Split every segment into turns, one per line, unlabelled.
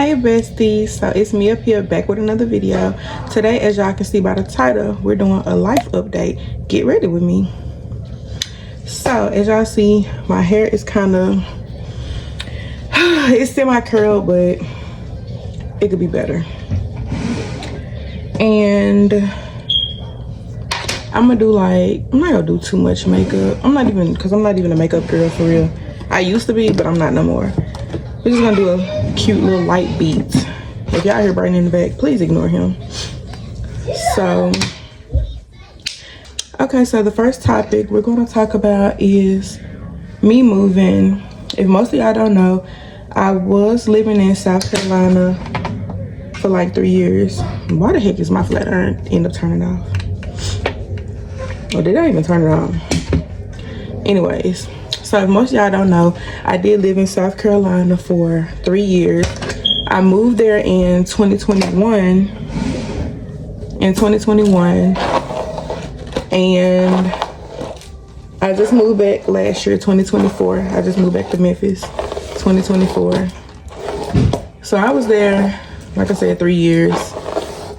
Hey besties, so it's me up here back with another video. Today, as y'all can see by the title, we're doing a life update. Get ready with me. So as y'all see, my hair is kind of it's semi-curled, but it could be better. And I'm gonna do I'm not gonna do too much makeup. I'm not even a makeup girl for real. I used to be, but I'm not no more. We're just gonna do a cute little light beat. If y'all hear Brian in the back, please ignore him. So, okay, so the first topic we're gonna talk about is me moving. If most of y'all don't know, I was living in South Carolina for like 3 years. Why the heck is my flat iron end up turning off? Or did I even turn it on? Anyways. So if most of y'all don't know, I did live in South Carolina for 3 years. I moved there in 2021. And I just moved back last year, 2024. I just moved back to Memphis, 2024. So I was there, like I said, 3 years.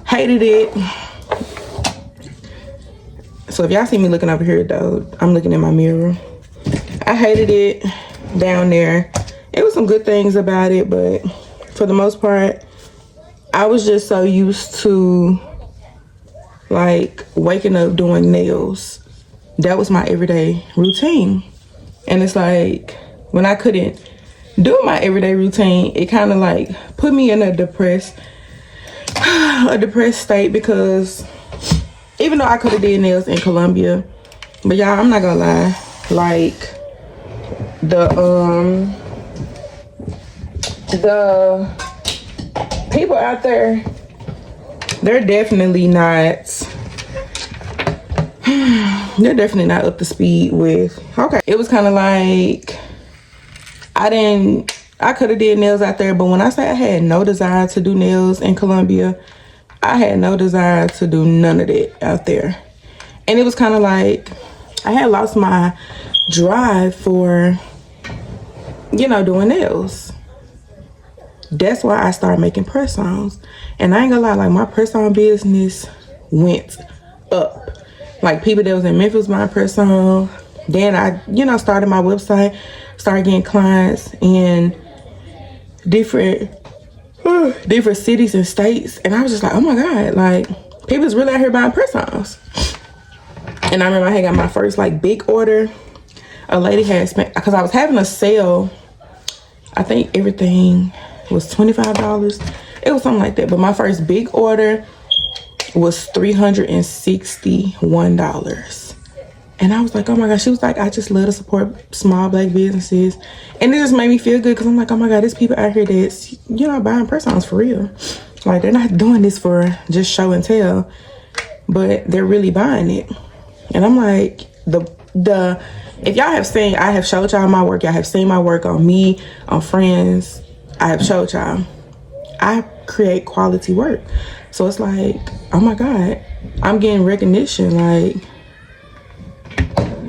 Hated it. So if y'all see me looking over here though, I'm looking in my mirror. I hated it down there. It was some good things about it, but for the most part, I was just so used to like waking up doing nails. That was my everyday routine. And it's like when I couldn't do my everyday routine, it kind of like put me in a depressed state, because even though I could have did nails in Colombia, but y'all, I'm not gonna lie, like the people out there, they're definitely not up to speed with, okay, it was kind of like I could have did nails out there, but when I say I had no desire to do nails in Colombia, I had no desire to do none of that out there. And it was kind of like I had lost my drive for, you know, doing nails. That's why I started making press-ons. And I ain't gonna lie, like my press-on business went up. Like people that was in Memphis buying press-on. Then I, you know, started my website, started getting clients in different cities and states. And I was just like, oh my God, like people's really out here buying press-ons. And I remember I had got my first like big order. A lady had spent, because I was having a sale, I think everything was $25. It was something like that. But my first big order was $361. And I was like, oh my gosh. She was like, I just love to support small Black businesses. And it just made me feel good, because I'm like, oh my God, there's people out here that's, you know, buying press-ons for real. Like they're not doing this for just show and tell, but they're really buying it. And I'm like, if y'all have seen, I have showed y'all my work. Y'all have seen my work on me, on friends. I have showed y'all. I create quality work. So it's like, oh my God, I'm getting recognition. Like,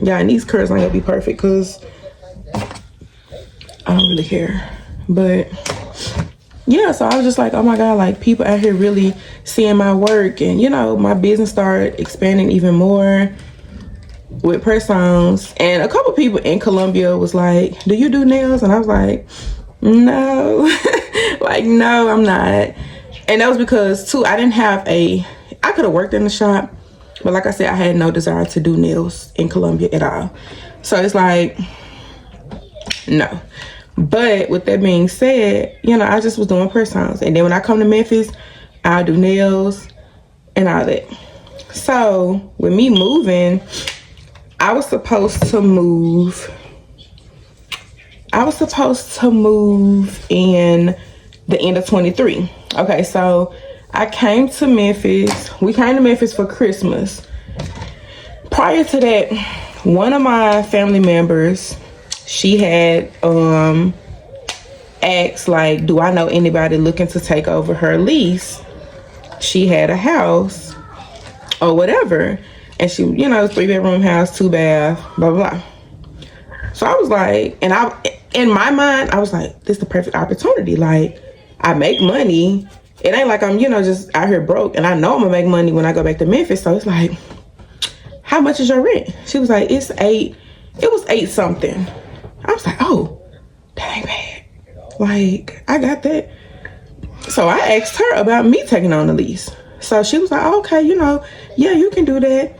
yeah, and these curls aren't gonna be perfect because I don't really care. But yeah, so I was just like, oh my God, like people out here really seeing my work. And you know, my business started expanding even more with press-ons. And a couple people in Colombia was like, do you do nails? And I was like, no. Like, no, I'm not. And that was because too, I could have worked in the shop, but like I said, I had no desire to do nails in Colombia at all. So it's like, no. But with that being said, you know, I just was doing press-ons. And then when I come to Memphis, I'll do nails and all that. So with me moving, I was supposed to move in the end of 23. Okay, so I came to Memphis. We came to Memphis for Christmas. Prior to that, one of my family members, she had asked, like, do I know anybody looking to take over her lease? She had a house or whatever. And she, you know, 3-bedroom house, 2-bath, blah, blah, blah. So I was like, and in my mind, I was like, this is the perfect opportunity. Like, I make money. It ain't like I'm, you know, just out here broke. And I know I'm gonna make money when I go back to Memphis. So it's like, how much is your rent? She was like, it's 8. It was 8 something. I was like, oh, that ain't bad. Like, I got that. So I asked her about me taking on the lease. So she was like, okay, you know, yeah, you can do that.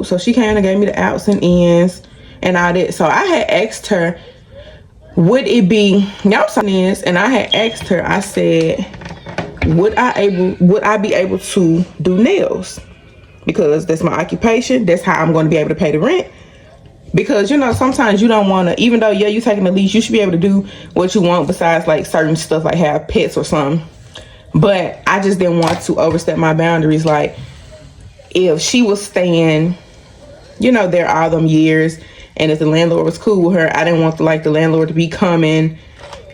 So she kind of gave me the outs and ins and all that. So I had asked her, would it be, y'all saw this, and I had asked her, I said, would I be able to do nails? Because that's my occupation. That's how I'm going to be able to pay the rent. Because, you know, sometimes you don't want to, even though, yeah, you taking the lease, you should be able to do what you want besides like certain stuff, like have pets or something. But I just didn't want to overstep my boundaries. Like, if she was staying, you know, there all them years, and if the landlord was cool with her, I didn't want the landlord to be coming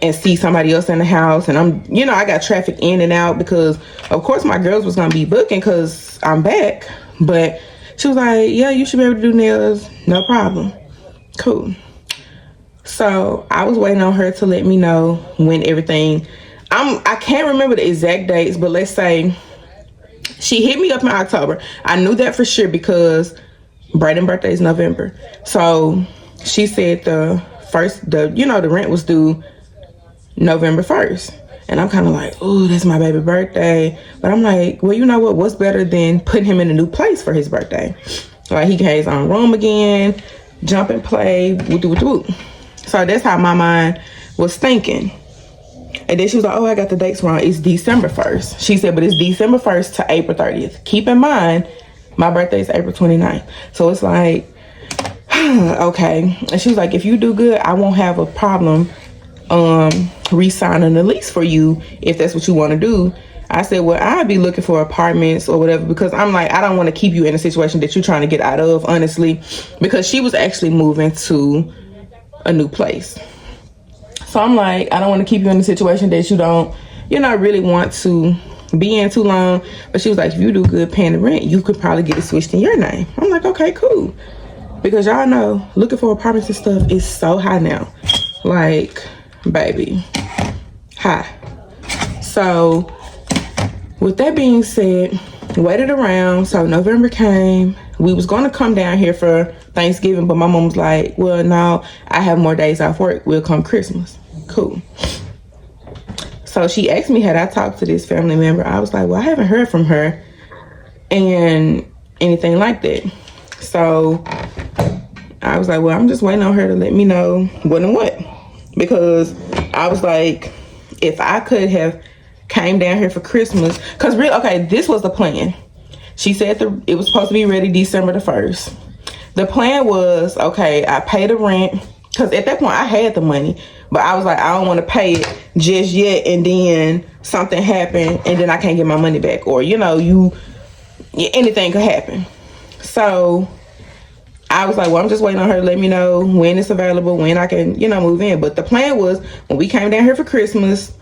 and see somebody else in the house. And I'm, you know, I got traffic in and out because, of course, my girls was going to be booking because I'm back. But she was like, yeah, you should be able to do nails. No problem. Cool. So I was waiting on her to let me know when everything, I can't remember the exact dates, but let's say she hit me up in October. I knew that for sure because Brayden's birthday is November. So she said the rent was due November 1st. And I'm kind of like, oh, that's my baby birthday. But I'm like, well, you know what? What's better than putting him in a new place for his birthday? Like, he can have his own room again, jump and play, woo. So that's how my mind was thinking. And then she was like, oh, I got the dates wrong. It's December 1st. She said, but it's December 1st to April 30th. Keep in mind, my birthday is April 29th. So it's like, okay. And she was like, if you do good, I won't have a problem re-signing the lease for you if that's what you want to do. I said, well, I'd be looking for apartments or whatever, because I'm like, I don't want to keep you in a situation that you're trying to get out of, honestly, because she was actually moving to a new place. So I'm like, I don't want to keep you in a situation that you're not really want to be in too long. But she was like, if you do good paying the rent, you could probably get it switched in your name. I'm like, okay, cool. Because y'all know, looking for apartments and stuff is so high now. Like, baby, high. So with that being said, waited around. So November came. We was going to come down here for Thanksgiving, but my mom was like, well, no, I have more days off work. We'll come Christmas. Cool. So she asked me, had I talked to this family member? I was like, well, I haven't heard from her and anything like that. So I was like, well, I'm just waiting on her to let me know what and what. Because I was like, if I could have came down here for Christmas, because this was the plan. She said it was supposed to be ready December the 1st. The plan was, okay, I pay the rent, because at that point I had the money, but I was like, I don't want to pay it just yet, and then something happened, and then I can't get my money back, or anything could happen. So I was like, well, I'm just waiting on her to let me know when it's available, when I can, move in. But the plan was, when we came down here for Christmas,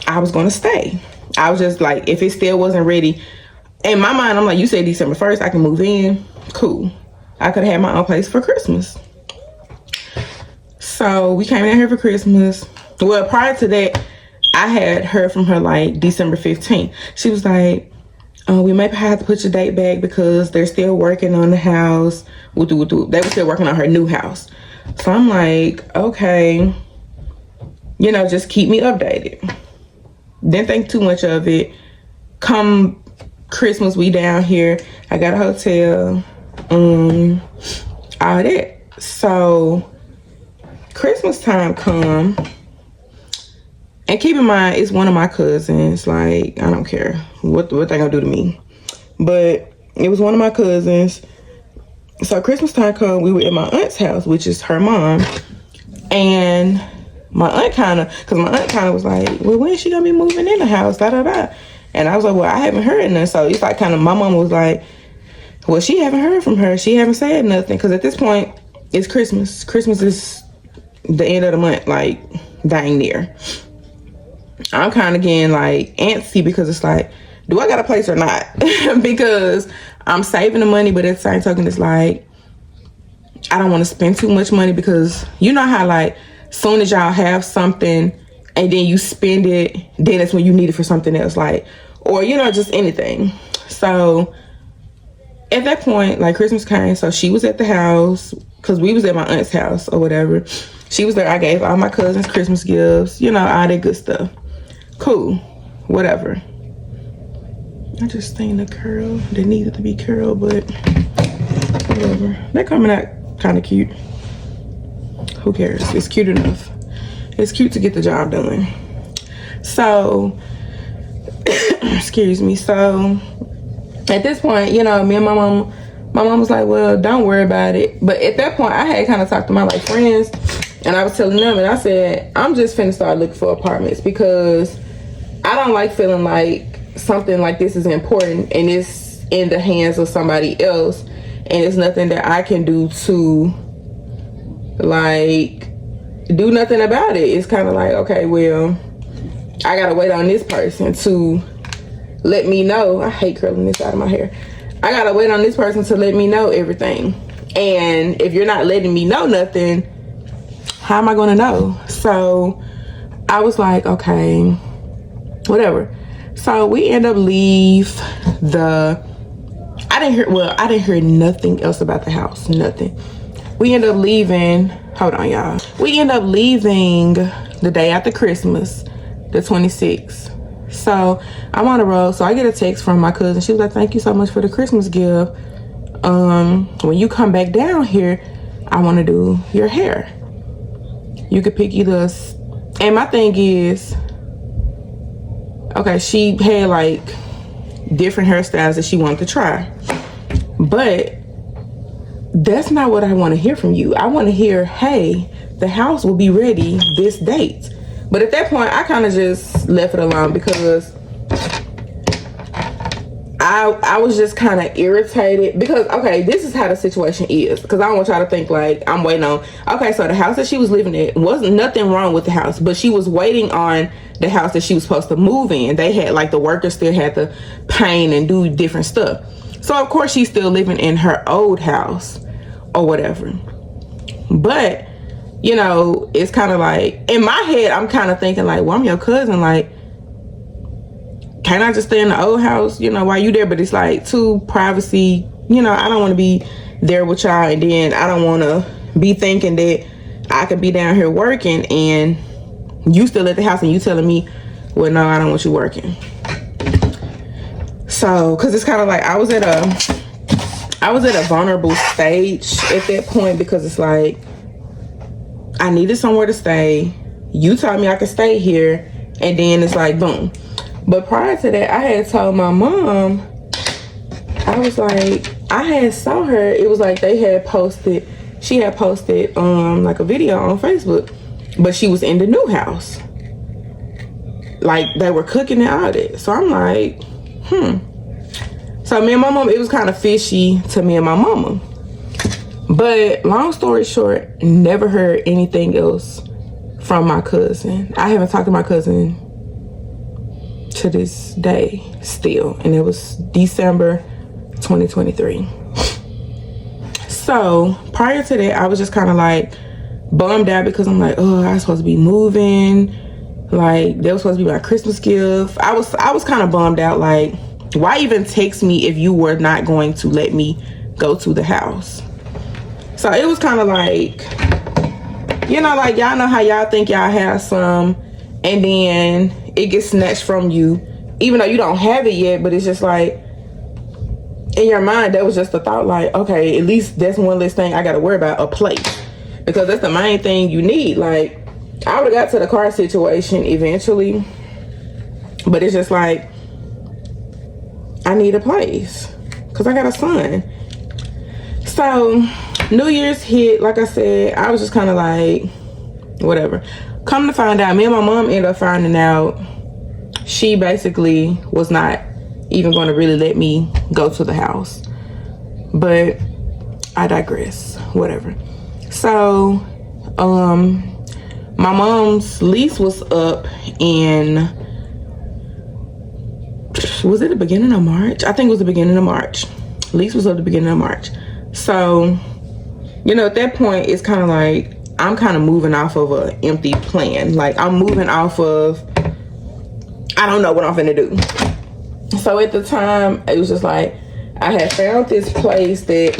I was going to stay. I was just like, if it still wasn't ready, in my mind, I'm like, you said December 1st, I can move in. Cool. I could have had my own place for Christmas. So we came down here for Christmas. Well, prior to that, I had heard from her like December 15th. She was like, we may have to put your date back because they're still working on the house. They were still working on her new house. So I'm like, okay, just keep me updated. Didn't think too much of it. Come Christmas, we down here. I got a hotel, all that. So Christmas time come, and keep in mind, it's one of my cousins. Like, I don't care what they gonna do to me, but it was one of my cousins. So Christmas time come, we were at my aunt's house, which is her mom, and my aunt kind of was like, well, when is she gonna be moving in the house, and I was like, well, I haven't heard nothing. So it's like, kind of, my mom was like, well, she haven't heard from her, she haven't said nothing, because at this point it's Christmas is the end of the month, like dang near. I'm kind of getting like antsy, because it's like, do I got a place or not? Because I'm saving the money, but at the same token, it's like, I don't want to spend too much money, because you know how like soon as y'all have something and then you spend it, then it's when you need it for something else, like, or, you know, just anything. So at that point, like, Christmas came, so she was at the house, because we was at my aunt's house or whatever. She was there. I gave all my cousins Christmas gifts, you know, all that good stuff. Cool, whatever. I just seen the curl that needed to be curled, but whatever. They're coming out kind of cute. Who cares? It's cute enough. It's cute to get the job done. So, excuse me. So, at this point, you know, me and my mom was like, well, don't worry about it. But at that point, I had kind of talked to my, like, friends, and I was telling them, and I said, I'm just finna start looking for apartments because I don't like feeling like something like this is important and it's in the hands of somebody else, and it's nothing that I can do to, like, do nothing about it. It's kind of like, okay, well, I gotta wait on this person to let me know. I hate curling this out of my hair. I gotta wait on this person to let me know everything. And if you're not letting me know nothing, how am I gonna know? So I was like, okay, whatever. So we end up I didn't hear nothing else about the house, nothing. We end up leaving, hold on, y'all. We end up leaving the day after Christmas, the 26th. So I'm on the road, so I get a text from my cousin. She was like, thank you so much for the Christmas gift. When you come back down here, I want to do your hair. You could pick either, and my thing is, okay, she had like different hairstyles that she wanted to try, but that's not what I want to hear from you. I want to hear, hey, the house will be ready this date. But at that point, I kind of just left it alone because I was just kind of irritated because, okay, this is how the situation is, because I don't want y'all to think like I'm waiting on, okay, so the house that she was living in, wasn't nothing wrong with the house, but she was waiting on the house that she was supposed to move in. They had, like, the workers still had to paint and do different stuff. So of course she's still living in her old house or whatever. But, you know, it's kind of like, in my head, I'm kind of thinking like, well, I'm your cousin, like, can't I just stay in the old house, you know, while you there? But it's like, too, privacy, you know, I don't want to be there with y'all, and then I don't want to be thinking that I could be down here working and you still at the house and you telling me, well, no, I don't want you working. So, because it's kind of like I was at a vulnerable stage at that point, because it's like I needed somewhere to stay. You told me I could stay here, and then it's like, boom. But prior to that, I had told my mom, I was like, I had saw her, it was like she had posted like a video on Facebook, but she was in the new house. Like, they were cooking and all that. So I'm like, So me and my mom, it was kind of fishy to me and my mama. But long story short, never heard anything else from my cousin. I haven't talked to my cousin to this day still, and it was December 2023. So prior to that, I was just kind of like bummed out because I'm like, oh, I was supposed to be moving, like that was supposed to be my Christmas gift. I was kind of bummed out, like, why even text me if you were not going to let me go to the house? So it was kind of like, you know, like, y'all know how y'all think y'all have some, and then it gets snatched from you, even though you don't have it yet, but it's just like, in your mind, that was just a thought, like, okay, at least that's one less thing I got to worry about, a place, because that's the main thing you need. Like, I would have got to the car situation eventually, but it's just like, I need a place, because I got a son. So New Year's hit, like I said, I was just kind of like, whatever. Come to find out, me and my mom ended up finding out she basically was not even going to really let me go to the house. But I digress, whatever. So my mom's lease was up in, was it the beginning of March? I think it was the beginning of March. Lease was up the beginning of March. So, you know, at that point, it's kind of like, I'm kind of moving off of an empty plan. Like, I'm moving off of, I don't know what I'm finna do. So at the time, it was just like, I had found this place that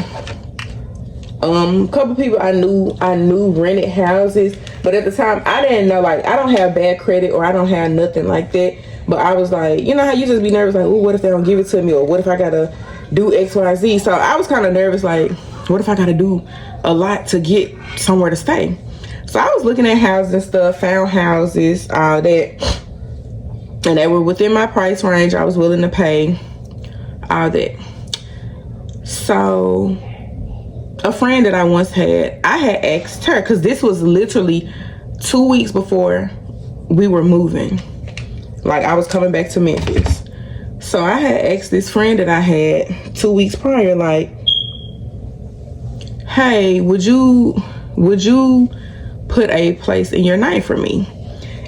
a couple people I knew rented houses, but at the time I didn't know, like, I don't have bad credit or I don't have nothing like that. But I was like, you know how you just be nervous, like, oh, what if they don't give it to me, or what if I gotta do X, Y, Z? So I was kind of nervous, like, what if I gotta do a lot to get somewhere to stay? So I was looking at houses and stuff, found houses, all that, and they were within my price range. I was willing to pay all that. So a friend that I once had, I had asked her, because this was literally 2 weeks before we were moving. Like, I was coming back to Memphis. So I had asked this friend that I had 2 weeks prior, like, hey, would you put a place in your name for me?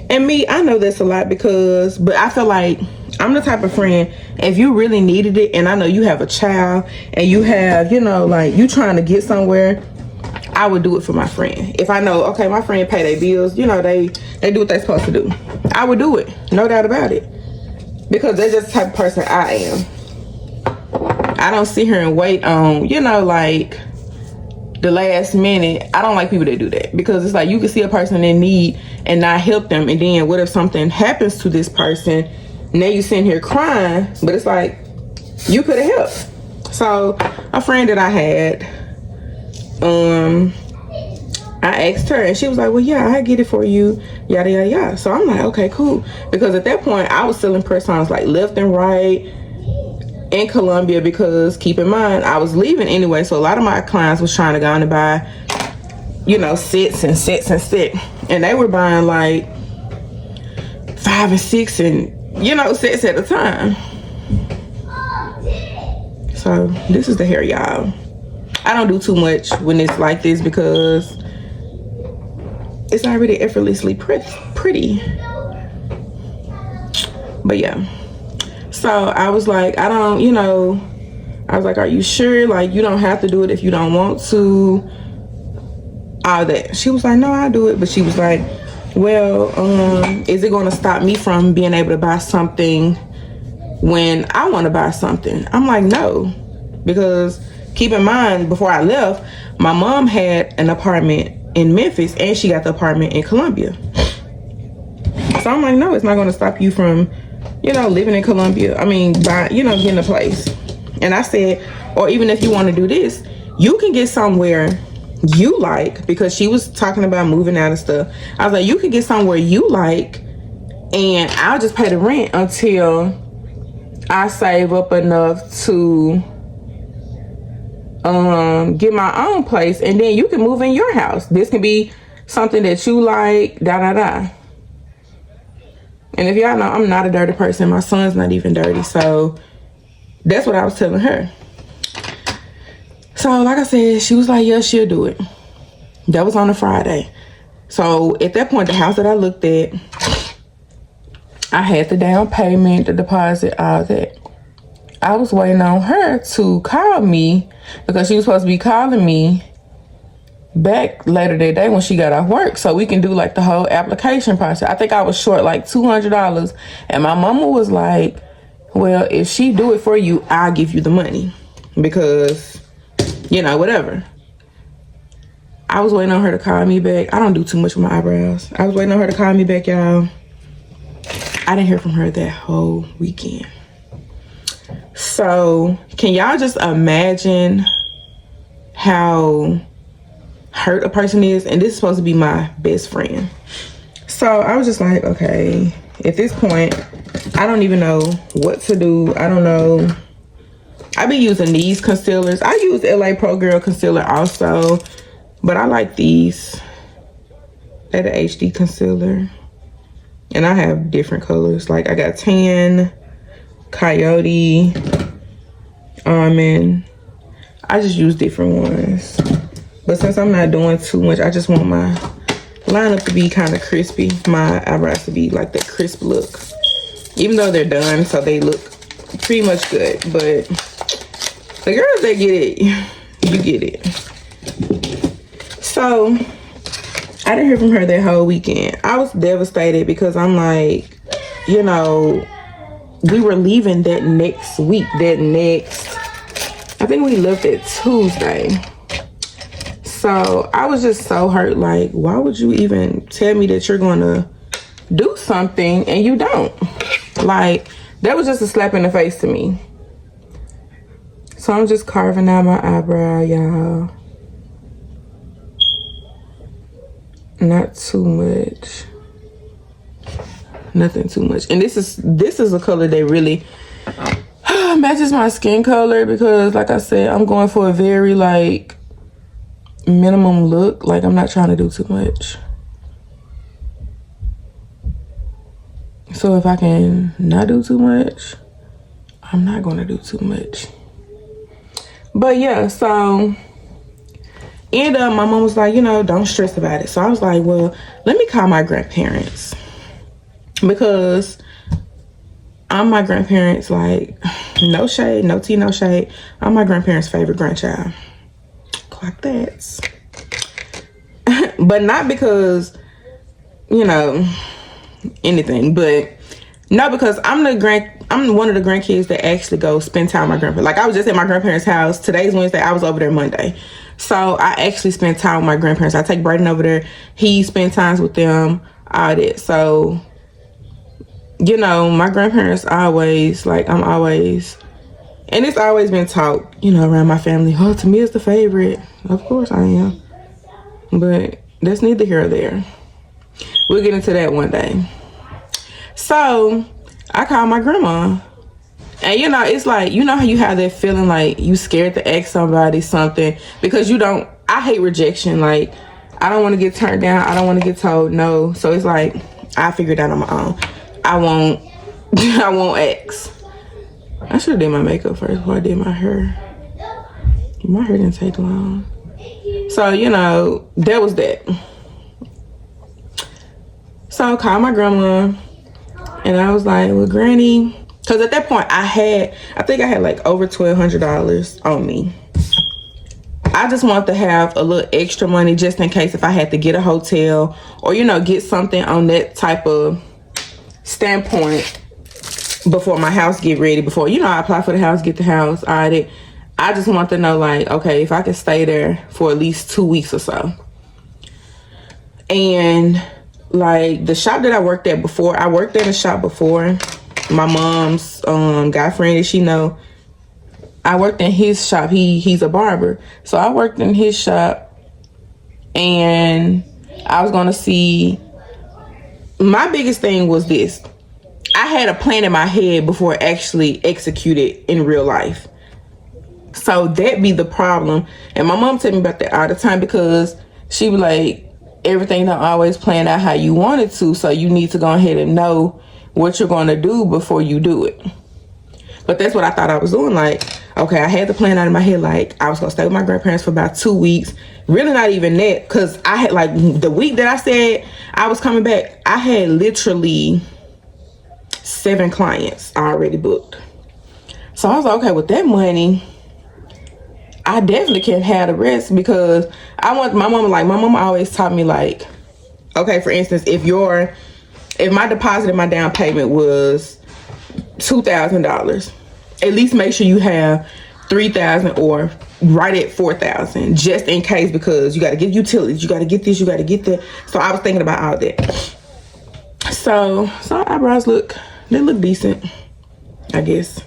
And me, I know that's a lot but I feel like I'm the type of friend, if you really needed it, and I know you have a child and you have, you know, like, you trying to get somewhere, I would do it for my friend. If I know, okay, my friend pay their bills, you know, they do what they're supposed to do, I would do it, no doubt about it, because that's just the type of person I am. I don't sit here and wait on, you know, like, the last minute. I don't like people that do that, because it's like, you can see a person in need and not help them, and then what if something happens to this person? Now you sitting here crying, but it's like, you could have helped. So a friend that I had, I asked her, and she was like, well, yeah, I get it for you, yada yada yada. So I'm like, okay, cool, because at that point I was selling press-ons like left and right in Columbia, because keep in mind, I was leaving anyway, so a lot of my clients was trying to go on and buy, you know, sets, and they were buying like 5 and 6 and, you know, sets at a time. So this is the hair, y'all. I don't do too much when it's like this, because it's already effortlessly pretty. But yeah, so I was like, I don't, you know, I was like, are you sure? Like, you don't have to do it if you don't want to, all that. She was like, no, I'll do it. But she was like, well, is it going to stop me from being able to buy something when I want to buy something? I'm like, no, because keep in mind, before I left, my mom had an apartment in Memphis and she got the apartment in Columbia. So I'm like, no, it's not going to stop you from, you know, living in Columbia. I mean, by, you know, getting a place. And I said, or even if you want to do this, you can get somewhere you like, because she was talking about moving out and stuff. I was like, you can get somewhere you like, and I'll just pay the rent until I save up enough to get my own place, and then you can move in your house. This can be something that you like, da da da. And if y'all know, I'm not a dirty person. My son's not even dirty, so that's what I was telling her. So like I said, she was like, yeah, she'll do it. That was on a Friday. So at that point, the house that I looked at, I had the down payment, the deposit, all that. I was waiting on her to call me, because she was supposed to be calling me back later that day when she got off work, so we can do like the whole application process. I think I was short like $200, and my mama was like, well, if she do it for you, I'll give you the money, because, you know, whatever. I was waiting on her to call me back. I don't do too much with my eyebrows. I was waiting on her to call me back, y'all. I didn't hear from her that whole weekend. So can y'all just imagine how hurt a person is? And this is supposed to be my best friend. So I was just like, okay, at this point, I don't even know what to do. I don't know. I be using these concealers. I use LA Pro Girl concealer also, but I like these. They're the HD concealer. And I have different colors. Like I got tan, coyote, almond. I just use different ones. But since I'm not doing too much, I just want my lineup to be kind of crispy. My eyebrows to be like that crisp look. Even though they're done, so they look pretty much good. But the girls that get it, you get it. So I didn't hear from her that whole weekend. I was devastated because I'm like, you know, we were leaving that next week. I think we left it Tuesday. So I was just so hurt. Like, why would you even tell me that you're going to do something and you don't? Like, that was just a slap in the face to me. So I'm just carving out my eyebrow, y'all. Not too much. Nothing too much. And this is a color that really matches my skin color because, like I said, I'm going for a very, like, minimum look. Like, I'm not trying to do too much. So if I can not do too much, I'm not going to do too much. But yeah, so and my mom was like, you know, don't stress about it. So I was like, well, let me call my grandparents because I'm my grandparents, like, no shade, no tea, no shade. I'm my grandparents' favorite grandchild. Clock that. But not because, you know, anything, but no, because I'm one of the grandkids that actually go spend time with my grandpa. Like, I was just at my grandparents' house. Today's Wednesday. I was over there Monday. So I actually spent time with my grandparents. I take Brayden over there. He spent times with them, all that. So, you know, my grandparents always, like, I'm always, and it's always been taught, you know, around my family, oh, Tamia's the favorite. Of course I am. But that's neither here or there. We'll get into that one day. So I called my grandma. And, you know, it's like, you know how you have that feeling like you scared to ask somebody something because you don't, I hate rejection. Like, I don't want to get turned down. I don't want to get told no. So it's like, I figured out on my own. I won't ask. I should have did my makeup first before I did my hair. My hair didn't take long. So, you know, that was that. So I called my grandma and I was like, well, Granny, because at that point I think I had like over $1,200 on me. I just wanted to have a little extra money just in case if I had to get a hotel or, you know, get something on that type of standpoint before my house get ready, before, you know, I apply for the house, get the house, all right. I just want to know, like, okay, if I could stay there for at least 2 weeks or so. And like the shop that I worked at before, I worked at a shop before. My mom's guy friend that she know, I worked in his shop. He's a barber. So I worked in his shop and I was going to see, my biggest thing was this. I had a plan in my head before actually executed in real life. So that be the problem. And my mom tell me about that all the time because she be like, everything don't always plan out how you want it to. So you need to go ahead and know what you're going to do before you do it. But that's what I thought I was doing. Like, okay, I had the plan out in my head. Like, I was going to stay with my grandparents for about 2 weeks. Really not even that. Because I had, like, the week that I said I was coming back, I had literally 7 clients already booked. So I was like, okay, with that money, I definitely can have the rest because I want my mama always taught me, like, okay, for instance, if my deposit and my down payment was $2,000, at least make sure you have $3,000 or right at $4,000 just in case, because you got to get utilities, you got to get this, you got to get that. So I was thinking about all that. So eyebrows they look decent, I guess.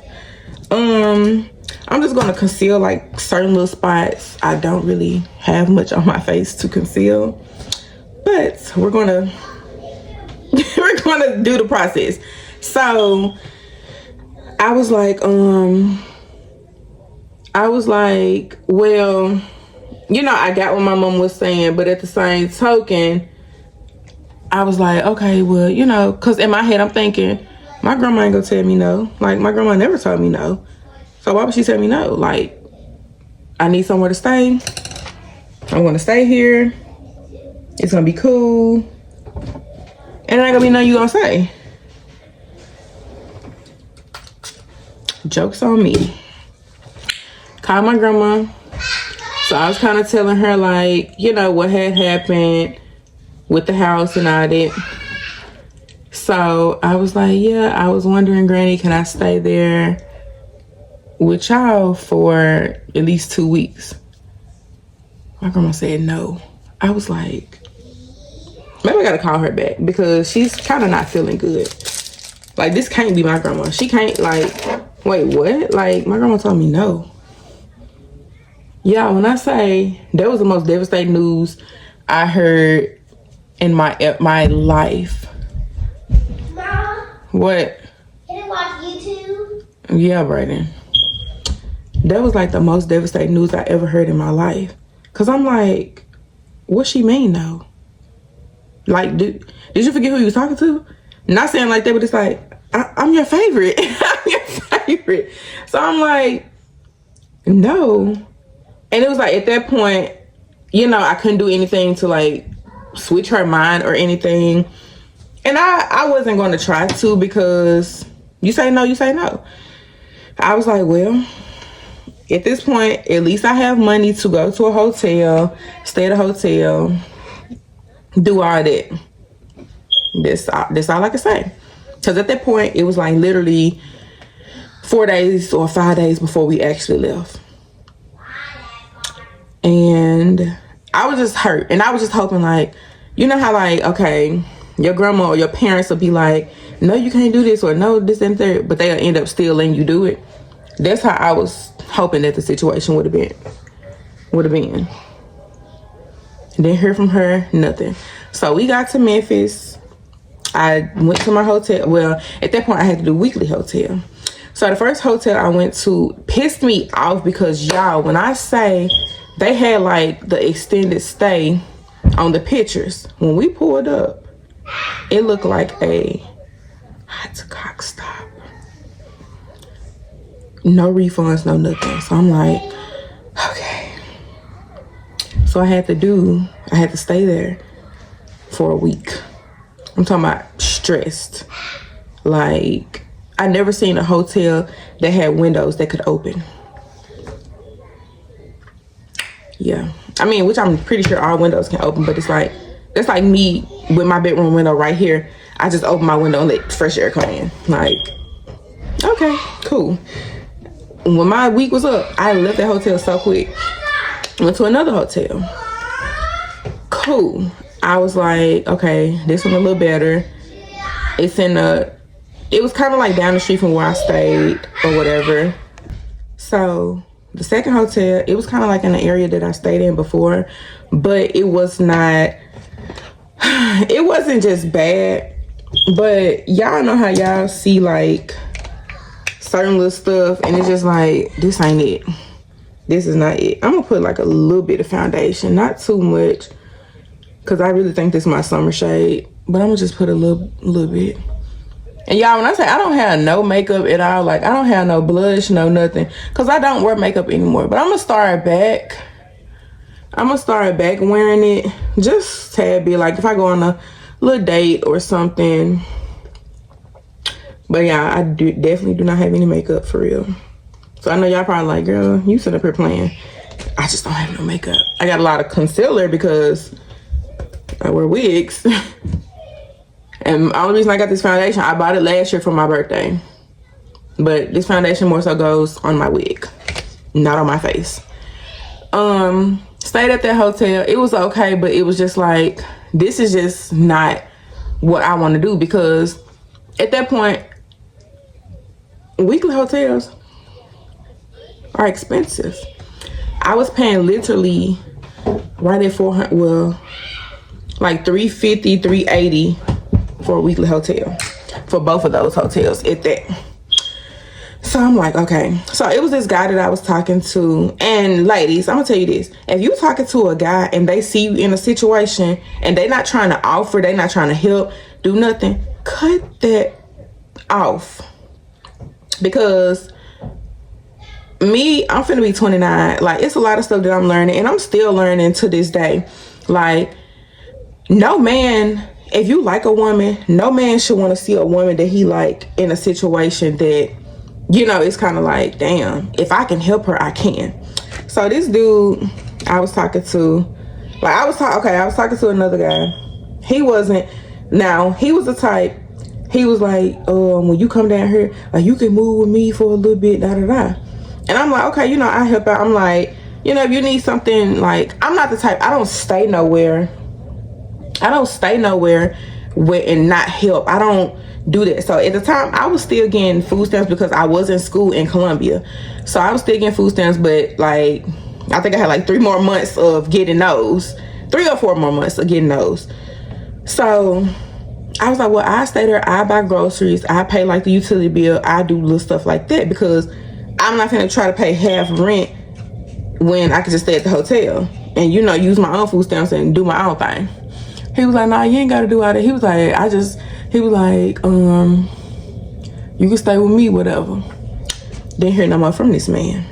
I'm just going to conceal like certain little spots. I don't really have much on my face to conceal, but we're going to do the process. So I was like, well, you know, I got what my mom was saying, but at the same token, I was like, okay, well, you know, because in my head, I'm thinking, my grandma ain't gonna tell me no. Like, my grandma never told me no. So why would she tell me no? Like, I need somewhere to stay. I'm gonna stay here. It's gonna be cool. And it ain't gonna be nothing you gonna say. Joke's on me. Called my grandma. So I was kind of telling her, like, you know, what had happened. with the house and all that. So I was like, yeah, I was wondering, Granny, can I stay there with y'all for at least 2 weeks? My grandma said no. I was like, maybe I gotta call her back because she's kind of not feeling good. Like, this can't be my grandma. She can't, like, wait, what? Like, my grandma told me no. Yeah, when I say that was the most devastating news I heard in my life.
Mom?
What?
Can I watch YouTube?
Yeah, Brayden. That was like the most devastating news I ever heard in my life. Cause I'm like, what she mean though? Like, did you forget who you was talking to? Not saying like that, but it's like, I'm your favorite. I'm your favorite. So I'm like, no. And it was like, at that point, you know, I couldn't do anything to like switch her mind or anything. And I wasn't going to try to, because you say no, you say no. I was like, well, at this point, at least I have money to go to a hotel, stay at a hotel, do all that. That's all I can say. Because at that point, it was like literally 4 days or 5 days before we actually left. And I was just hurt. And I was just hoping, like, you know how, like, okay, your grandma or your parents will be like, no, you can't do this, or no, this and that, but they'll end up still letting you do it. That's how I was hoping that the situation would have been. Didn't hear from her, nothing. So we got to Memphis. I went to my hotel. Well, at that point, I had to do weekly hotel. So the first hotel I went to pissed me off because, y'all, when I say they had like the extended stay on the pictures, when we pulled up, it looked like a hot cock stop. No refunds, no nothing. So I'm like, okay. So I had to stay there for a week. I'm talking about stressed. Like, I never seen a hotel that had windows that could open. Yeah. I mean, which I'm pretty sure all windows can open, but it's like, that's like me with my bedroom window right here. I just open my window and let fresh air come in. Like, okay, cool. When my week was up, I left that hotel so quick. Went to another hotel. Cool. I was like, okay, this one a little better. It was kind of like down the street from where I stayed or whatever. So the second hotel, it was kind of like in the area that I stayed in before, but it was not, it wasn't just bad, but y'all know how y'all see like certain little stuff and it's just like, this ain't it. This is not it. I'm gonna put like a little bit of foundation, not too much, because I really think this is my summer shade, but I'm gonna just put a little bit. And y'all, when I say I don't have no makeup at all, like I don't have no blush, no nothing, because I don't wear makeup anymore. But I'm gonna start back. Wearing it just tad bit, like if I go on a little date or something. But yeah, I definitely do not have any makeup for real. So I know y'all probably like, girl, you sit up here playing. I just don't have no makeup. I got a lot of concealer because I wear wigs. And the only reason I got this foundation, I bought it last year for my birthday. But this foundation more so goes on my wig, not on my face. Stayed at that hotel. It was okay, but it was just like, this is just not what I want to do, because at that point, weekly hotels are expensive. I was paying literally right at $400, well, like $350, $380 for a weekly hotel for both of those hotels at that. So I'm like, okay. So it was this guy that I was talking to. And ladies, I'm gonna tell you this. If you talking to a guy and they see you in a situation and they not trying to offer, they not trying to help, do nothing, cut that off. Because me, I'm finna be 29. Like, it's a lot of stuff that I'm learning, and I'm still learning to this day. Like, no man, if you like a woman, no man should want to see a woman that he like in a situation that, you know, it's kind of like, damn, if I can help her, I can. So this dude I was talking to, like, I was talking to another guy. He wasn't. Now, he was the type, he was like, when you come down here, like, you can move with me for a little bit, da-da-da. And I'm like, okay, you know, I help out. I'm like, you know, if you need something, like, I'm not the type, I don't stay nowhere and not help. I don't do that. So at the time, I was still getting food stamps because I was in school in Columbia. So I was still getting food stamps, but like, I think I had like 3 more months of getting those. 3 or 4 more months of getting those. So I was like, well, I stay there, I buy groceries, I pay like the utility bill, I do little stuff like that, because I'm not gonna try to pay half rent when I could just stay at the hotel and, you know, use my own food stamps and do my own thing. He was like, nah, you ain't gotta do all that. He was like, you can stay with me, whatever. Didn't hear no more from this man.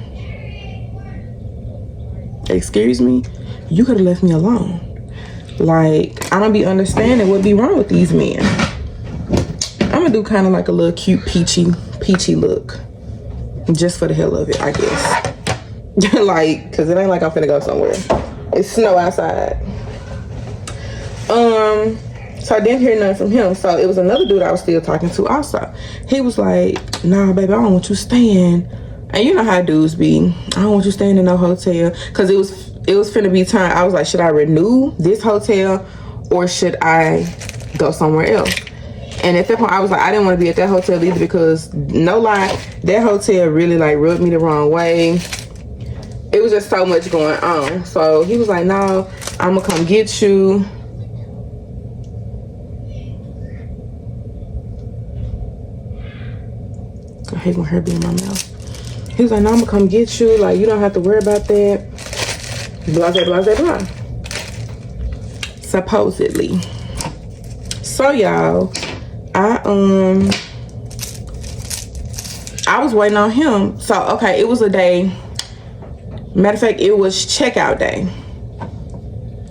Excuse me? You could have left me alone. Like, I don't be understanding what be wrong with these men. I'm gonna do kind of like a little cute peachy look. Just for the hell of it, I guess. Like, cause it ain't like I'm finna go somewhere. It's snow outside. So I didn't hear nothing from him. So it was another dude I was still talking to also. He was like, nah, baby, I don't want you staying. And you know how dudes be. I don't want you staying in no hotel. Cause it was finna be time. I was like, should I renew this hotel or should I go somewhere else? And at that point, I was like, I didn't want to be at that hotel either, because no lie, that hotel really like rubbed me the wrong way. It was just so much going on. So he was like, no, I'm gonna come get you. I hate when her be in my mouth. He was like, no, I'm gonna come get you. Like, you don't have to worry about that. Blah, blah, blah, blah, blah. Supposedly. So y'all, I was waiting on him. So, okay, it was a day. Matter of fact, it was checkout day.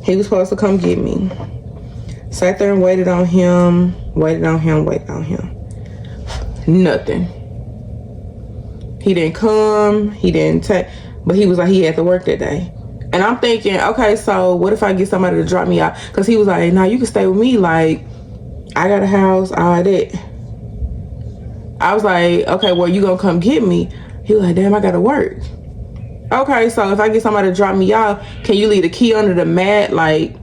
He was supposed to come get me. Sat there and waited on him. Nothing. He didn't come. He didn't take. But he was like, he had to work that day. And I'm thinking, okay, so what if I get somebody to drop me out? Because he was like, nah, you can stay with me. Like, I got a house, all that. I was like, okay, well, you gonna come get me? He was like, damn, I gotta work. Okay, so if I get somebody to drop me out, can you leave the key under the mat? Like,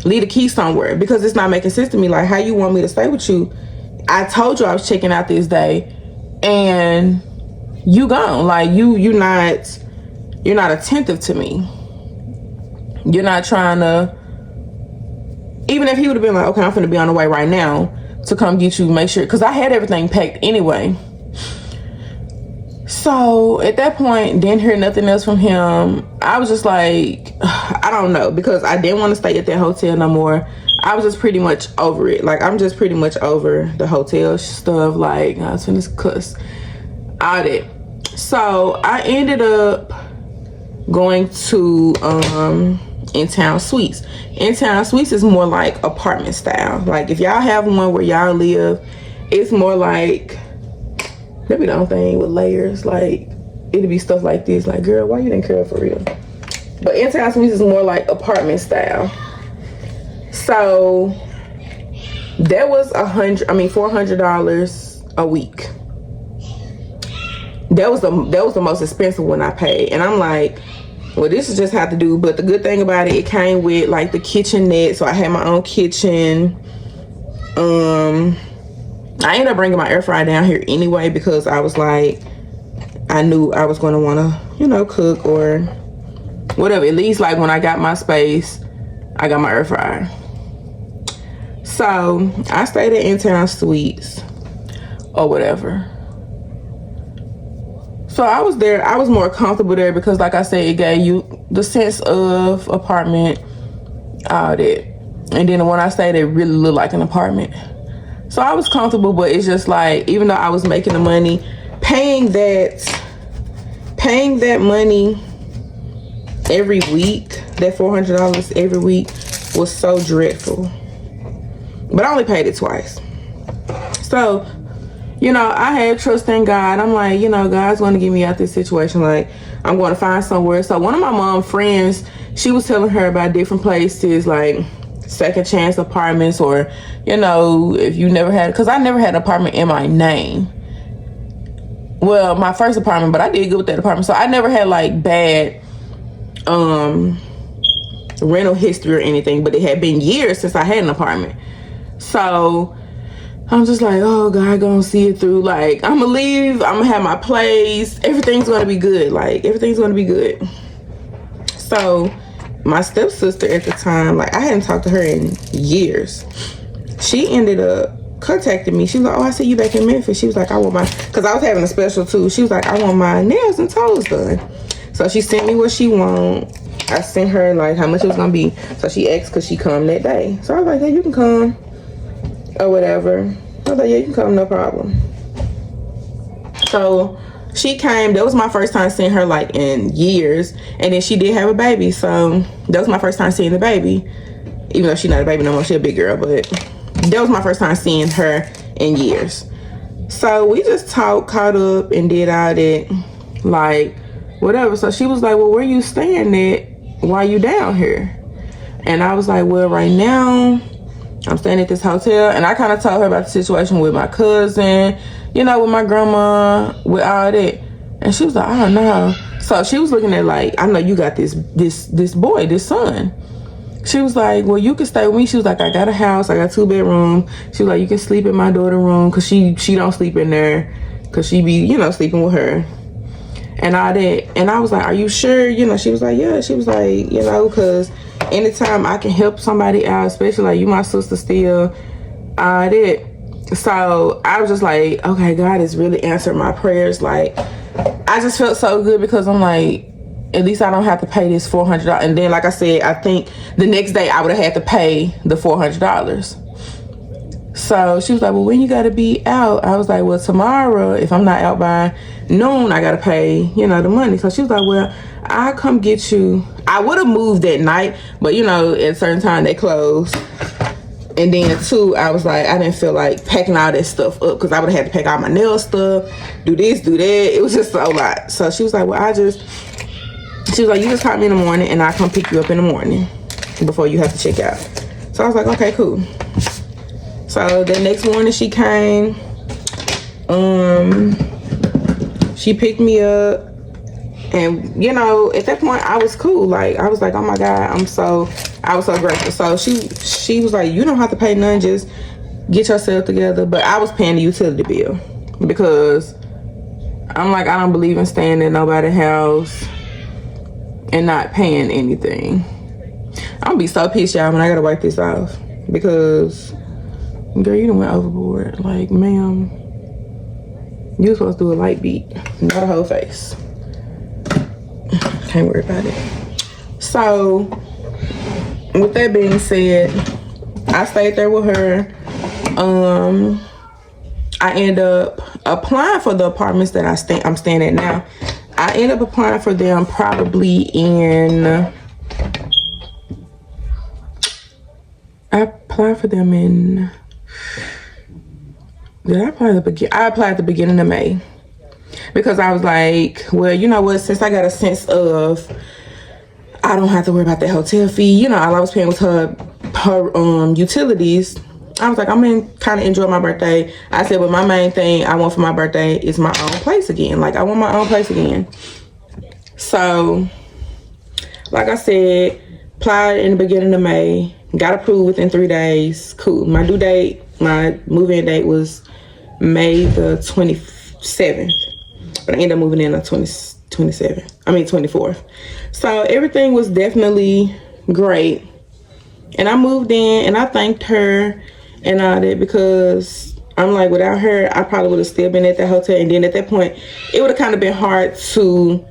leave the key somewhere, because it's not making sense to me. Like, how you want me to stay with you? I told you I was checking out this day, and you gone. Like, you're not attentive to me. You're not trying to. Even if he would have been like, okay, I'm finna be on the way right now to come get you, make sure, because I had everything packed anyway. So at that point, didn't hear nothing else from him. I was just like, I don't know, because I didn't want to stay at that hotel no more. I was just pretty much over it. Like, I'm just pretty much over the hotel stuff. Like, I was finna cuss out it. So I ended up going to In-Town Suites. In-Town Suites is more like apartment style. Like, if y'all have one where y'all live, it's more like, that be the only thing with layers. Like, it'd be stuff like this. Like, girl, why you didn't curl for real? But In-Town Suites is more like apartment style. So that was $400 a week. That was the most expensive one I paid. And I'm like, well, this is just have to do. But the good thing about it, it came with like the kitchenette. So I had my own kitchen. I ended up bringing my air fryer down here anyway, because I was like, I knew I was going to want to, you know, cook or whatever. At least like when I got my space, I got my air fryer. So I stayed at In-Town Suites or whatever. So I was there. I was more comfortable there because, like I said, it gave you the sense of apartment, all that. And then the one I stayed at really looked like an apartment. So I was comfortable, but it's just like, even though I was making the money, paying that money every week, that $400 every week was so dreadful. But I only paid it twice. So, you know, I had trust in God. I'm like, you know, God's going to get me out this situation. Like, I'm going to find somewhere. So one of my mom's friends, she was telling her about different places, like second chance apartments, or, you know, if you never had, because I never had an apartment in my name. Well, my first apartment, but I did good with that apartment. So I never had like bad rental history or anything, but it had been years since I had an apartment. So I'm just like, oh God, gonna see it through. Like, I'm gonna leave, I'm gonna have my place, everything's gonna be good. Like, everything's gonna be good. So my stepsister at the time, like, I hadn't talked to her in years. She ended up contacting me. She was like, oh, I see you back in Memphis. She was like, I want my, because I was having a special too. She was like, I want my nails and toes done. So she sent me what she want. I sent her like how much it was gonna be. So she asked could she come that day. So I was like, yeah, you can come or whatever. I was like, yeah, you can come, no problem. So she came. That was my first time seeing her like in years. And then she did have a baby. So that was my first time seeing the baby. Even though she's not a baby no more, she's a big girl, but that was my first time seeing her in years. So we just talked, caught up, and did all that, like, whatever. So she was like, well, where you staying at while you down here? And I was like, well, right now, I'm staying at this hotel. And I kind of told her about the situation with my cousin, you know, with my grandma, with all that. And she was like, I don't know. So she was looking at like, I know you got this boy, this son. She was like, well, you can stay with me. She was like, I got a house. I got 2 bedrooms. She was like, you can sleep in my daughter's room, because she don't sleep in there, because she be, you know, sleeping with her. And all that. And I was like, are you sure? You know, she was like, yeah. She was like, you know, because anytime I can help somebody out, especially like you, my sister still, all that. So I was just like, okay, God has really answered my prayers. Like, I just felt so good, because I'm like, at least I don't have to pay this $400. And then, like I said, I think the next day I would have had to pay the $400. So she was like, well, when you got to be out? I was like, well, tomorrow, if I'm not out by noon, I got to pay, you know, the money. So she was like, well, I'll come get you. I would have moved that night, but, you know, at a certain time they close. And then, too, I was like, I didn't feel like packing all that stuff up, because I would have had to pack all my nail stuff, do this, do that. It was just a lot. So she was like, well, she was like, you just call me in the morning and I'll come pick you up in the morning before you have to check out. So I was like, okay, cool. So the next morning she came. She picked me up. And, you know, at that point I was cool. Like, I was like, oh my God, I was so grateful. So she was like, you don't have to pay none, just get yourself together. But I was paying the utility bill, because I'm like, I don't believe in staying in nobody's house and not paying anything. I'm gonna be so pissed, y'all, when I gotta wipe this off, because girl, you done went overboard. Like, ma'am, you were supposed to do a light beat, not a whole face. Can't worry about it. So with that being said, I stayed there with her. I end up applying for the apartments that I'm staying at now. I end up applying for them probably in, I applied for them in, did I apply at the beginning? I applied at the beginning of May, because I was like, well, you know what, since I got a sense of I don't have to worry about that hotel fee, you know, all I was paying was her utilities. I was like, I'm gonna kind of enjoy my birthday. I said, well, my main thing I want for my birthday is my own place again. Like, I want my own place again. So, like I said, applied in the beginning of May, got approved within 3 days. Cool. My due date, my move-in date was May the 27th. But I ended up moving in on 24th. So everything was definitely great. And I moved in and I thanked her and all that, because I'm like, without her, I probably would have still been at that hotel. And then at that point, it would have kind of been hard to,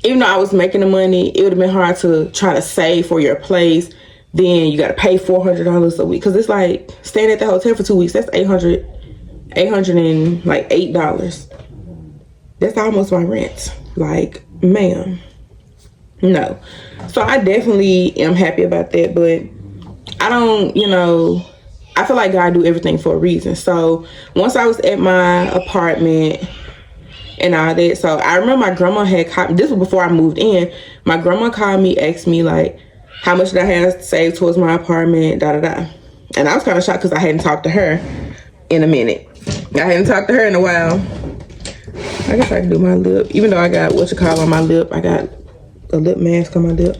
even though I was making the money, it would have been hard to try to save for your place. Then you got to pay $400 a week, because it's like staying at the hotel for 2 weeks. That's $808. That's almost my rent. Like, ma'am, no. So I definitely am happy about that, but I don't, you know, I feel like God do everything for a reason. So once I was at my apartment and all that, so I remember my grandma had called me. This was before I moved in. My grandma called me, asked me like, how much did I have saved towards my apartment, da da da. And I was kind of shocked because I hadn't talked to her in a minute. I hadn't talked to her in a while. I guess I can do my lip. Even though I got on my lip. I got a lip mask on my lip.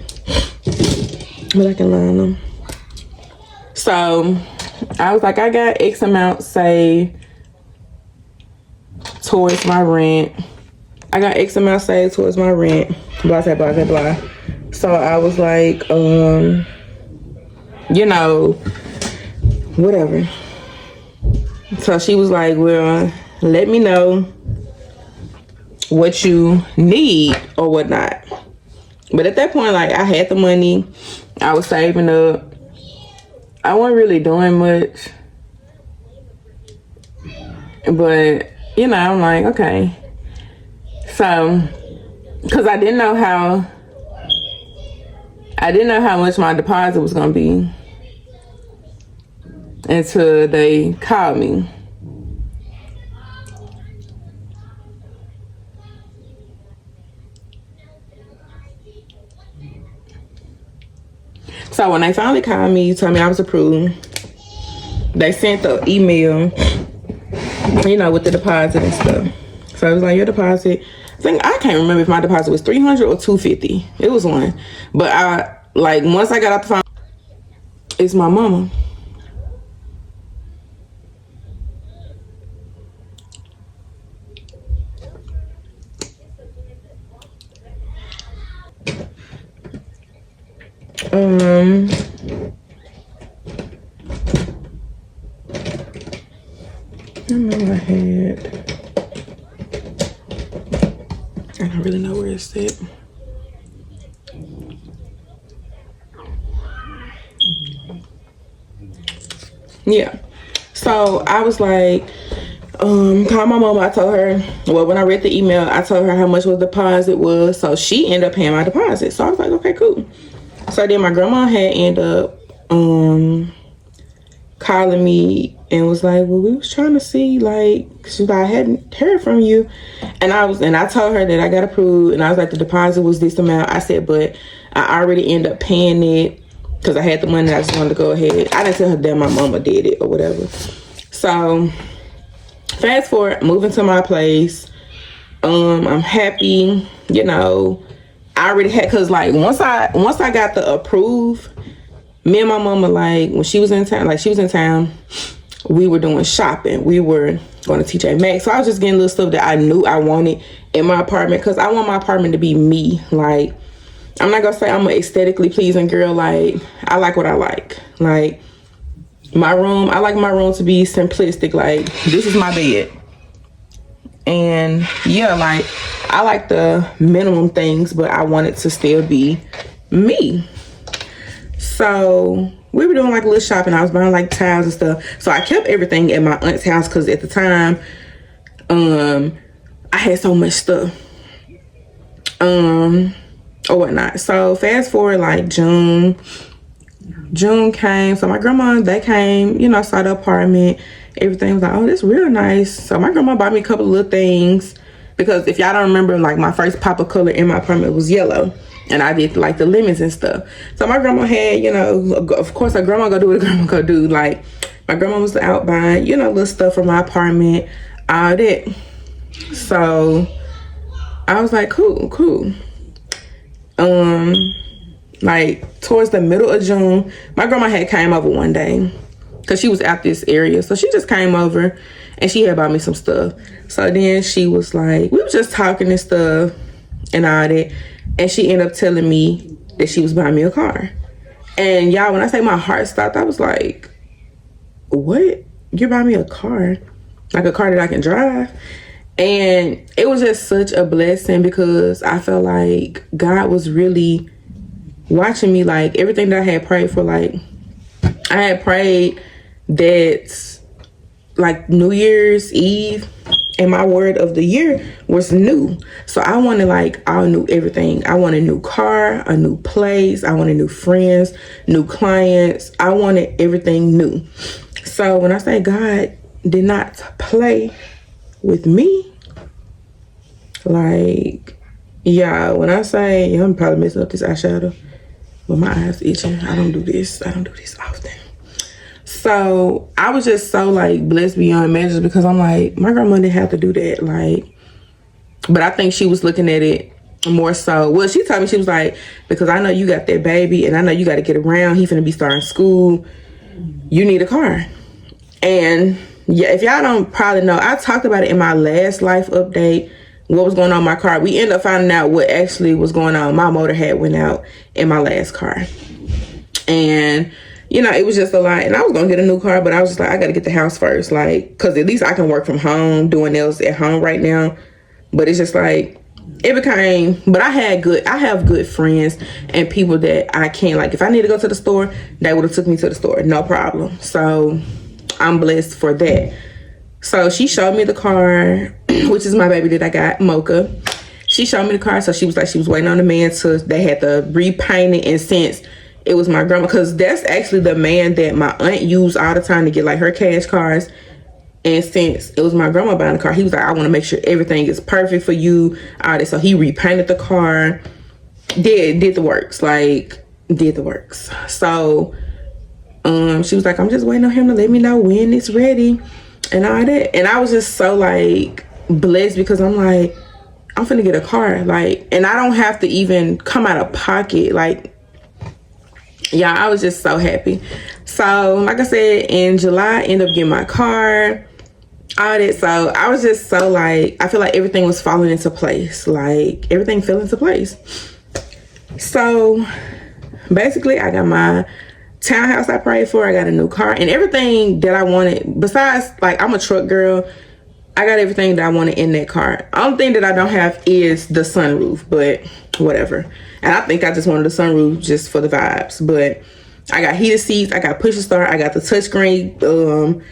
But I can line them. So I was like, I got X amount saved towards my rent. I got X amount saved towards my rent. Blah, blah, blah, blah, blah. So I was like, you know, whatever. So she was like, well, let me know what you need or whatnot. But at that point, like, I had the money. I was saving up. I wasn't really doing much. But, you know, I'm like, okay. So, because I didn't know how much my deposit was going to be until they called me. So when they finally called me, told me I was approved, they sent the email, you know, with the deposit and stuff. So it was like, your deposit, I can't remember if my deposit was $300 or $250. It was one. But I, like, once I got off the phone, it's my mama. I know I had, I don't really know where it's at. Yeah. So I was like, call my mama. I told her, well, when I read the email, I told her how much the deposit was. So she ended up paying my deposit. So I was like, okay, cool. So then my grandma had ended up calling me and was like, well, we was trying to see, like, she's like, I hadn't heard from you. And I told her that I got approved, and I was like, the deposit was this amount. I said, but I already ended up paying it because I had the money. I just wanted to go ahead. I didn't tell her that my mama did it or whatever. So fast forward, moving to my place. I'm happy, you know. I already had, cause like once I got the approved, me and my mama, like, when she was in town, we were doing shopping. We were going to TJ Maxx. So I was just getting little stuff that I knew I wanted in my apartment, because I want my apartment to be me. Like, I'm not going to say I'm an aesthetically pleasing girl. Like, I like what I like. Like, my room, I like my room to be simplistic. Like, this is my bed. And yeah, like, I like the minimum things, but I want it to still be me. So we were doing like a little shopping. I was buying like towels and stuff. So I kept everything at my aunt's house because at the time, I had so much stuff. Or whatnot. So fast forward, like June came. So my grandma, they came, you know, saw the apartment. Everything was like, oh, this real nice. So my grandma bought me a couple of little things, because if y'all don't remember, like, my first pop of color in my apartment was yellow, and I did like the lemons and stuff. So my grandma had, you know, of course, a grandma go do what a grandma go do. Like, my grandma was out buying, you know, little stuff from my apartment, all that. So I was like, cool. Like towards the middle of June, my grandma had came over one day because she was out this area. So she just came over and she had bought me some stuff. So then she was like, we were just talking and stuff and all that. And she ended up telling me that she was buying me a car. And y'all, when I say my heart stopped, I was like, what? You're buying me a car? Like a car that I can drive? And it was just such a blessing, because I felt like God was really watching me. Like, everything that I had prayed for, like, I had prayed that, like, New Year's Eve and my word of the year was new. So I wanted, like, all new everything. I wanted a new car, a new place. I wanted new friends, new clients. I wanted everything new. So when I say God did not play with me, like, yeah, when I say, I'm probably messing up this eyeshadow. Well, my eyes itching. I don't do this often. So I was just so like blessed beyond measures because I'm like, my grandma didn't have to do that. Like, but I think she was looking at it more so. Well, she told me, she was like, because I know you got that baby and I know you got to get around. He finna be starting school. You need a car. And yeah, if y'all don't probably know, I talked about it in my last life update, what was going on in my car. We ended up finding out what actually was going on. My motor had went out in my last car. And, you know, it was just a lot. And I was going to get a new car, but I was just like, I got to get the house first. Like, because at least I can work from home, doing nails at home right now. But it's just like, it became, but I have good friends and people that I can, like, if I need to go to the store, they would have took me to the store. No problem. So I'm blessed for that. So she showed me the car, which is my baby that I got, Mocha. She showed me the car. So she was like, she was waiting on the man they had to repaint it. And since it was my grandma, because that's actually the man that my aunt used all the time to get like her cash cars. And since it was my grandma buying the car, he was like, I want to make sure everything is perfect for you. All this. So he repainted the car, did the works, like did the works. So she was like, I'm just waiting on him to let me know when it's ready and all that. And I was just so like blessed because I'm like, I'm finna get a car, like, and I don't have to even come out of pocket. Like, yeah, I was just so happy. So like I said, in July, I ended up getting my car, all that. So I was just so like, I feel like everything was falling into place. Like everything fell into place. So basically I got my townhouse I prayed for. I got a new car and everything that I wanted. Besides, like, I'm a truck girl. I got everything that I wanted in that car. Only thing that I don't have is the sunroof, but whatever. And I think I just wanted the sunroof just for the vibes. But I got heated seats. I got push to start. I got the touchscreen,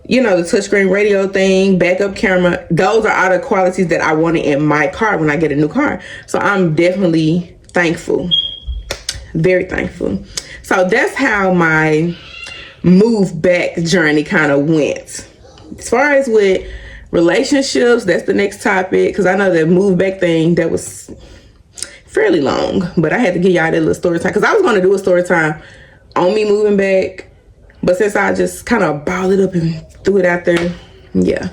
you know, the touchscreen radio thing, backup camera. Those are all the qualities that I wanted in my car when I get a new car. So I'm definitely thankful. Very thankful. So that's how my move back journey kind of went. As far as with relationships, that's the next topic, because I know that move back thing, that was fairly long, but I had to give y'all that little story time because I was going to do a story time on me moving back, but since I just kind of balled it up and threw it out there, yeah.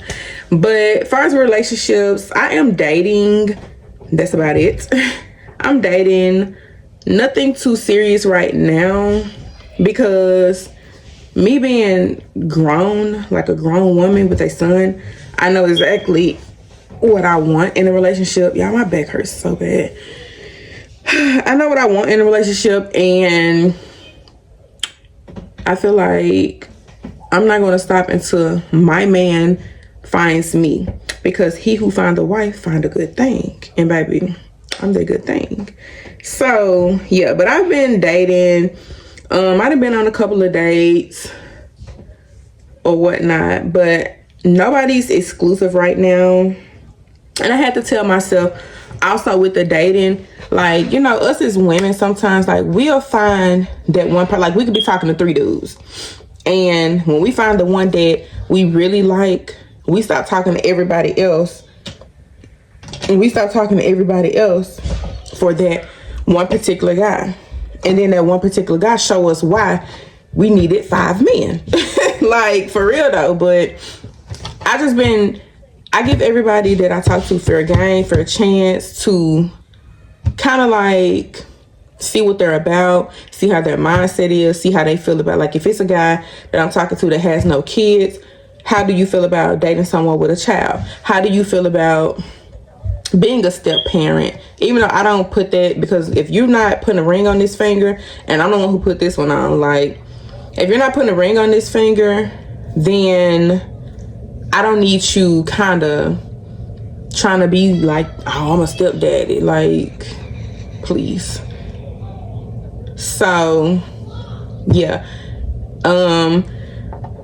But as far as relationships, I am dating. That's about it. I'm dating. Nothing too serious right now because me being grown, like a grown woman with a son, I know exactly what I want in a relationship. Y'all, my back hurts so bad. I know what I want in a relationship, and I feel like I'm not going to stop until my man finds me, because he who finds a wife find a good thing. And baby, I'm the good thing. So yeah, but I've been dating. I've been on a couple of dates or whatnot, but nobody's exclusive right now. And I had to tell myself also with the dating, like, you know, us as women, sometimes like we'll find that one part, like we could be talking to 3 dudes. And when we find the one that we really like, we stop talking to everybody else. And we stop talking to everybody else for that one particular guy. And then that one particular guy show us why we needed 5 men. Like, for real though. But I give everybody that I talk to fair game, fair chance to kind of like see what they're about, see how their mindset is, see how they feel about, like, if it's a guy that I'm talking to that has no kids, how do you feel about dating someone with a child? How do you feel about being a step parent? Even though I don't put that, because if you're not putting a ring on this finger, and I'm the one who put this one on, like, if you're not putting a ring on this finger, then I don't need you kind of trying to be like, oh, I'm a stepdaddy. Like, please. So yeah,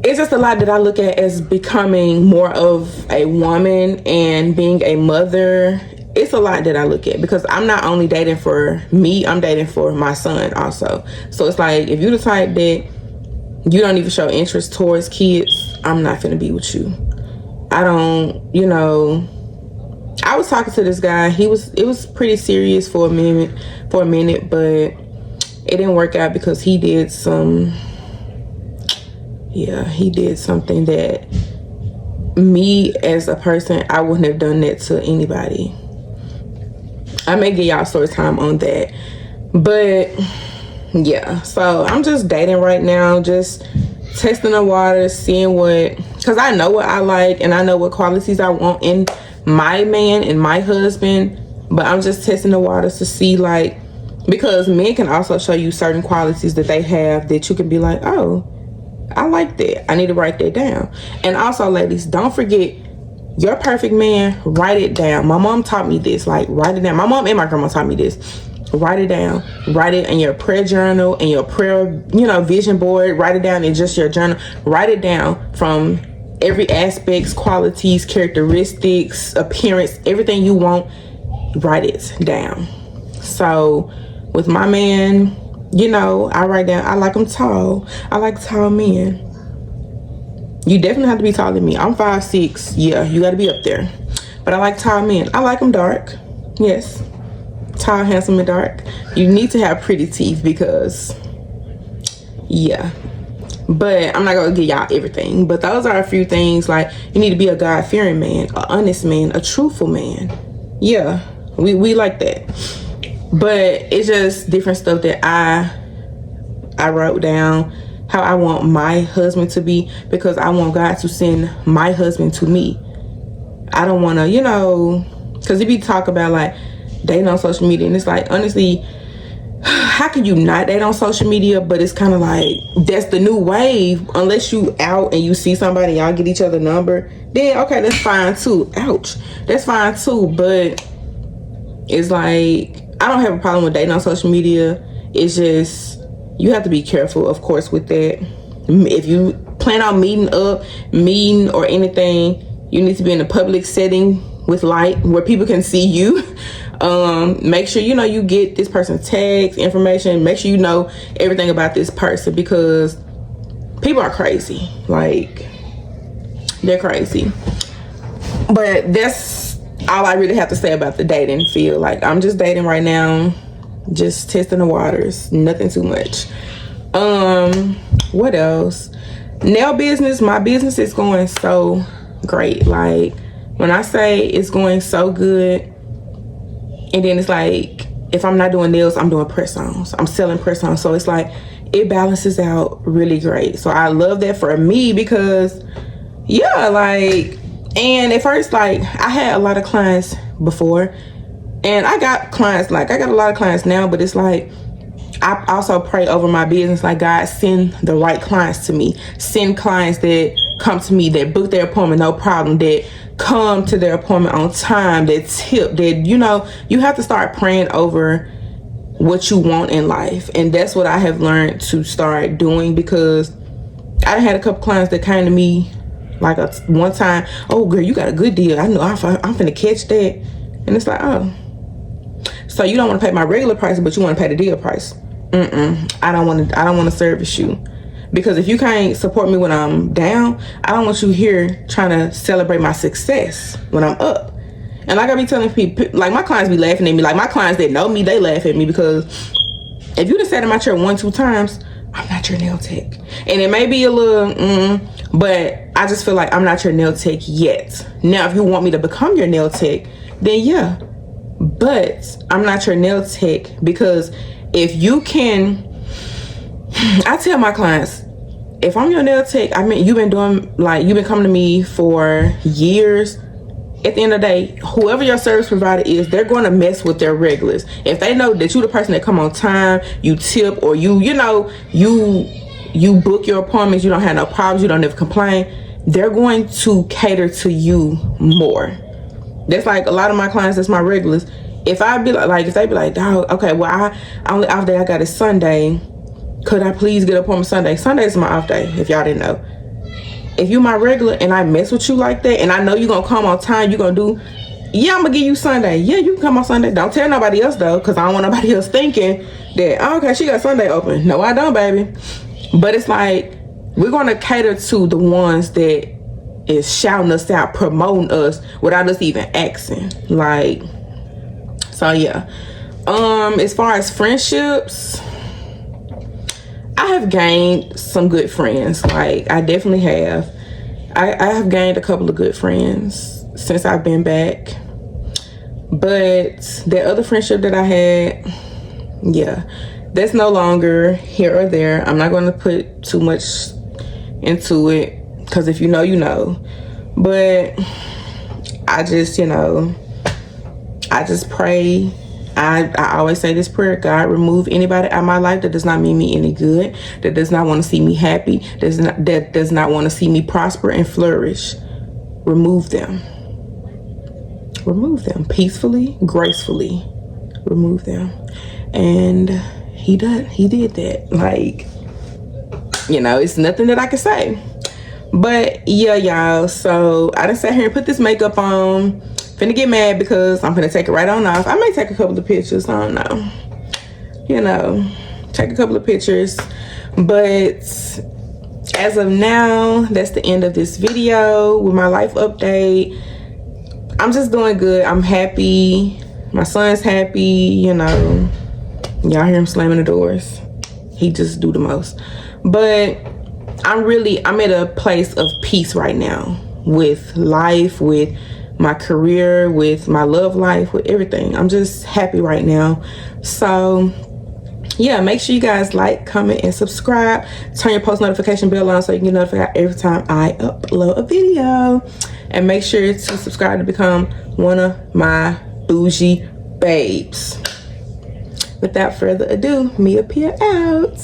it's just a lot that I look at as becoming more of a woman and being a mother. It's a lot that I look at, because I'm not only dating for me, I'm dating for my son also. So it's like, if you're the type that you don't even show interest towards kids, I'm not gonna be with you. I don't, you know, I was talking to this guy. It was pretty serious for a minute, but it didn't work out because he did something that me as a person, I wouldn't have done that to anybody. I may give y'all story time on that, but yeah, so I'm just dating right now, just testing the waters, seeing what, because I know what I like and I know what qualities I want in my man and my husband, but I'm just testing the waters to see, like, because men can also show you certain qualities that they have that you can be like, oh, I like that, I need to write that down. And also, ladies, don't forget, your perfect man, write it down. My mom taught me this, like, write it down. My mom and my grandma taught me this. Write it down. Write it in your prayer journal, in your prayer, vision board. Write it down in just your journal. Write it down from every aspects, qualities, characteristics, appearance, everything you want. Write it down. So with my man, I write down, I like him tall. I like tall men. You definitely have to be taller than me. I'm 5'6". Yeah, you got to be up there. But I like tall men. I like them dark. Yes. Tall, handsome, and dark. You need to have pretty teeth because, yeah. But I'm not going to give y'all everything. But those are a few things. Like, you need to be a God-fearing man, an honest man, a truthful man. Yeah, we like that. But it's just different stuff that I wrote down, how I want my husband to be, because I want God to send my husband to me. I don't want to, because if you talk about, like, dating on social media, and it's like, honestly, how can you not date on social media? But it's kind of like, that's the new wave. Unless you out and you see somebody, y'all get each other number, then okay, that's fine too. Ouch, that's fine too. But it's like, I don't have a problem with dating on social media. It's just, you have to be careful, of course, with that. If you plan on meeting or anything, you need to be in a public setting with light where people can see you. Make sure you get this person's tags, information. Make sure you know everything about this person, because people are crazy. Like, they're crazy. But that's all I really have to say about the dating field. Like, I'm just dating right now, just testing the waters, nothing too much. What else? Nail business. My business is going so great. Like, when I say it's going so good, and then it's like, if I'm not doing nails, I'm doing press-ons. I'm selling press-ons. So it's like, it balances out really great. So I love that for me because, yeah, like, and at first, like, I had a lot of clients before, and I got a lot of clients now, but it's like, I also pray over my business, like, God, send the right clients to me. Send clients that come to me, that book their appointment, no problem, that come to their appointment on time, that tip, that, you have to start praying over what you want in life. And that's what I have learned to start doing, because I had a couple clients that came to me like one time, oh girl, you got a good deal. I know I'm finna catch that. And it's like, oh, so you don't want to pay my regular price, but you want to pay the deal price. I don't want to service you, because if you can't support me when I'm down, I don't want you here trying to celebrate my success when I'm up. And like I be telling people, like, my clients be laughing at me. Like, my clients that know me, they laugh at me, because if you done sat in my chair 1-2 times, I'm not your nail tech. And it may be a little, but I just feel like I'm not your nail tech yet. Now, if you want me to become your nail tech, then yeah. But I'm not your nail tech, because if you can, I tell my clients, if I'm your nail tech, I mean, you've been coming to me for years. At the end of the day, whoever your service provider is, they're going to mess with their regulars. If they know that you're the person that come on time, you tip, or you book your appointments, you don't have no problems, you don't ever complain, they're going to cater to you more. That's like a lot of my clients, that's my regulars. If I be like, if they be like, dog, okay, well, I only off day I got is Sunday. Could I please get an appointment Sunday? Sunday is my off day, if y'all didn't know. If you my regular and I mess with you like that, and I know you're gonna come on time, you're gonna do, yeah, I'm gonna give you Sunday. Yeah, you can come on Sunday. Don't tell nobody else though, because I don't want nobody else thinking that, oh, okay, she got Sunday open. No, I don't, baby. But it's like, we're gonna cater to the ones that is shouting us out, promoting us without us even asking. Like, so yeah. As far as friendships, I have gained some good friends. Like, I definitely have. I have gained a couple of good friends since I've been back. But the other friendship that I had, yeah, that's no longer here or there. I'm not going to put too much into it, because if you know, you know. But I just, you know, I just pray. I always say this prayer: God, remove anybody out of my life that does not mean me any good, that does not want to see me happy, that does not want to see me prosper and flourish. Remove them. Remove them peacefully, gracefully. Remove them. And he did that. Like, you know, it's nothing that I can say. But yeah, y'all, so I done sat here and put this makeup on. Finna get mad because I'm finna take it right on off. I may take a couple of pictures, I don't know. You know, take a couple of pictures. But as of now, that's the end of this video with my life update. I'm just doing good. I'm happy. My son's happy, you know. Y'all hear him slamming the doors. He just do the most. But I'm at a place of peace right now with life, with my career, with my love life, with everything. I'm just happy right now. So yeah, make sure you guys like, comment, and subscribe. Turn your post notification bell on so you can get notified every time I upload a video. And make sure to subscribe to become one of my bougie babes. Without further ado, Mia Pia out.